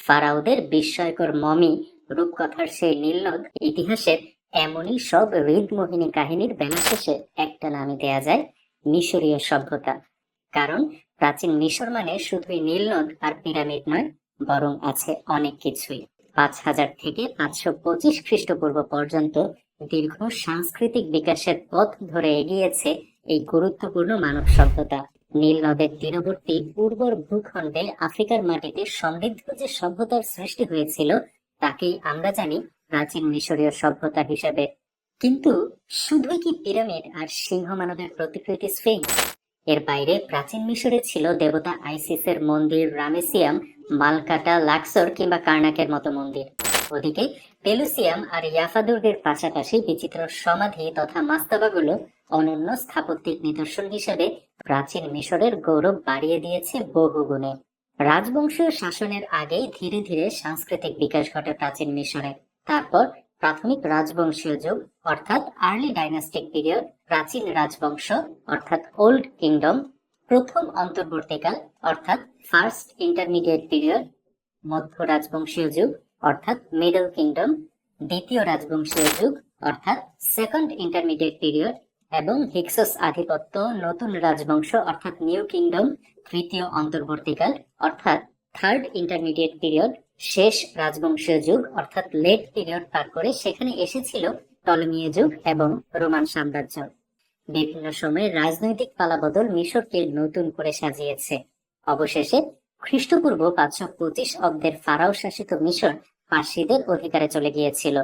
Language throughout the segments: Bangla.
ফারাওদের বিস্ময়কর মমি, রূপকথার সেই নীলনদ, ইতিহাসের এমনই সব হৃদমোহিনী কাহিনীর বেলা শেষে একটা নামই দেয়া যায়, মিশরীয় সভ্যতা। কারণ প্রাচীন মিশর মানে শুধুই নীলনদ আর পিরামিড নয়, বরং আছে অনেক কিছুই। 5000 থেকে 525 খ্রিস্টপূর্ব পর্যন্ত দীর্ঘ সাংস্কৃতিক বিকাশের পথ ধরে এগিয়েছে এই গুরুত্বপূর্ণ মানব সভ্যতা। নীল নদের তীরবর্তী উর্বর ভূখণ্ডে আফ্রিকার মাটিতে সমৃদ্ধ যে সভ্যতার সৃষ্টি হয়েছিল, তাকেই আমরা জানি প্রাচীন মিশরীয় সভ্যতা হিসেবে। কিন্তু শুধুই কি পিরামিড আর সিংহ মানবের প্রতিকৃতি স্ফিংস? এর বাইরে প্রাচীন মিশরে ছিল দেবতা আইসিসের মন্দির, রামেসিয়াম, মালকাটা, লাক্সর কিংবা কার্নাকের মতো মন্দির। ওদিকে পেলুসিয়াম আর ইয়াফা দুর্গের পাশাপাশি বিচিত্র সমাধি তথা মাস্তাবাগুলো অনন্য স্থাপত্যিক নিদর্শন হিসেবে প্রাচীন মিশরের গৌরব বাড়িয়ে দিয়েছে বহুগুণে। রাজবংশীয় শাসনের আগেই ধীরে ধীরে সাংস্কৃতিক বিকাশ ঘটে প্রাচীন মিশরে। তারপর প্রাথমিক রাজবংশীয় যুগ অর্থাৎ আর্লি ডাইনাস্টিক পিরিয়ড, প্রাচীন রাজবংশ অর্থাৎ ওল্ড কিংডম, প্রথম অন্তর্বর্তীকাল অর্থাৎ ফার্স্ট ইন্টারমিডিয়েট পিরিয়ড, মধ্য রাজবংশীয় যুগ অর্থাৎ মিডল কিংডম, দ্বিতীয় রাজবংশীয় যুগ অর্থাৎ সেকেন্ড ইন্টারমিডিয়েট পিরিয়ড এবং হিক্সস আধিপত্য, নতুন রাজবংশ অর্থাৎ নিউ কিংডম, তৃতীয় অন্তর্বর্তীকাল অর্থাৎ থার্ড ইন্টারমিডিয়েট পিরিয়ড, শেষ রাজবংশীয় যুগ অর্থাৎ লেট পিরিয়ড পার করে সেখানে এসেছিল টলেমীয় যুগ এবং রোমান সাম্রাজ্য। বিভিন্ন সময়ে রাজনৈতিক পালাবদল মিশরকে নতুন করে সাজিয়েছে। অবশেষে খ্রিস্টপূর্ব 525 অব্দের ফারাও শাসিত মিশর পার্সিদের অধিকারে চলে গিয়েছিল।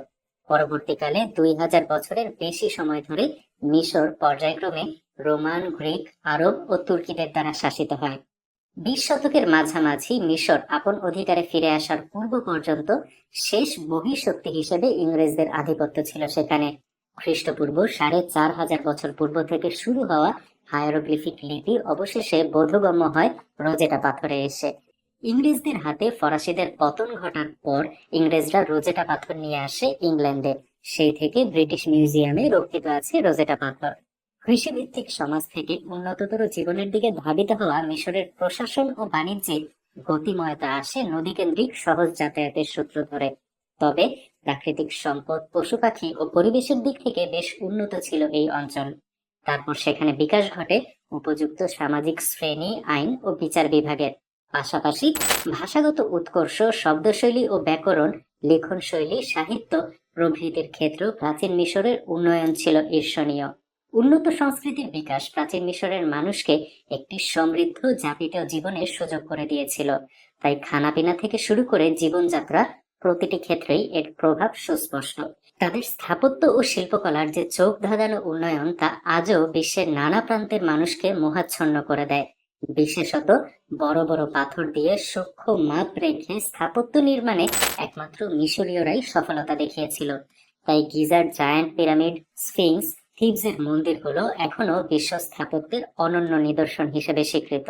পরবর্তীকালে 2000 বছরের বেশি সময় ধরে মিশর পর্যায়ক্রমে রোমান, গ্রিক, আরব ও তুর্কিদের দ্বারা শাসিত হয়। 20 শতকের মাঝামাঝি মিশর আপন অধিকারে ফিরে আসার পূর্ব পর্যন্ত শেষ বহিঃশক্তি হিসেবে ইংরেজদের আধিপত্য ছিল সেখানে। খ্রিস্টপূর্ব 4500 বছর পূর্ব থেকে শুরু হওয়া হায়ারোগ্লিফিক লিপি অবশেষে বোধগম্য হয় রোজেটা পাথরে এসে। ইংরেজদের হাতে ফরাসিদের পতন ঘটার পর ইংরেজরা রোজেটা পাথর নিয়ে আসে ইংল্যান্ডে। সেই থেকে ব্রিটিশ মিউজিয়ামে রক্ষিত আছে রোজেটা পাথর। কৃষিভিত্তিক সমাজ থেকে উন্নততর জীবনের দিকে ধাবিত হওয়া মিশরের প্রশাসন ও বাণিজ্যে গতিময়তা আসে নদীকেন্দ্রিক সহজ যাতায়াতের সূত্র ধরে। তবে প্রাকৃতিক সম্পদ, পশু পাখি ও পরিবেশের দিক থেকে বেশ উন্নত ছিল এই অঞ্চল। তারপর সেখানে বিকাশ ঘটে উপযুক্ত সামাজিক শ্রেণী, আইন ও বিচার বিভাগের। পাশাপাশি ভাষাগত উৎকর্ষ, শব্দশৈলী ও ব্যাকরণ, লেখন শৈলী, সাহিত্য প্রভৃতির ক্ষেত্রেও প্রাচীন মিশরের উন্নয়ন ছিল ঈর্ষণীয়। উন্নত সংস্কৃতির বিকাশ প্রাচীন মিশরের মানুষকে একটি সমৃদ্ধ যাপিত জীবনের সুযোগ করে দিয়েছিল। তাই খানাপিনা থেকে শুরু করে জীবনযাত্রা প্রতিটি ক্ষেত্রেই এর প্রভাব সুস্পষ্ট। তাদের স্থাপত্য ও শিল্পকলার যে চোখ ধাঁধানো উন্নয়ন, তা আজও বিশ্বের নানা প্রান্তের মানুষকে মোহাচ্ছন্ন করে দেয়। বিশেষত বড় বড় পাথর দিয়ে সূক্ষ্ম মাপ রেখে স্থাপত্য নির্মাণে একমাত্র মিশরীয়রাই সফলতা দেখিয়েছিল। তাই গিজার জায়ান্ট পিরামিড, স্ফিংস, থিবসের মন্দিরগুলো এখনো বিশ্ব স্থাপত্যের অনন্য নিদর্শন হিসেবে স্বীকৃত।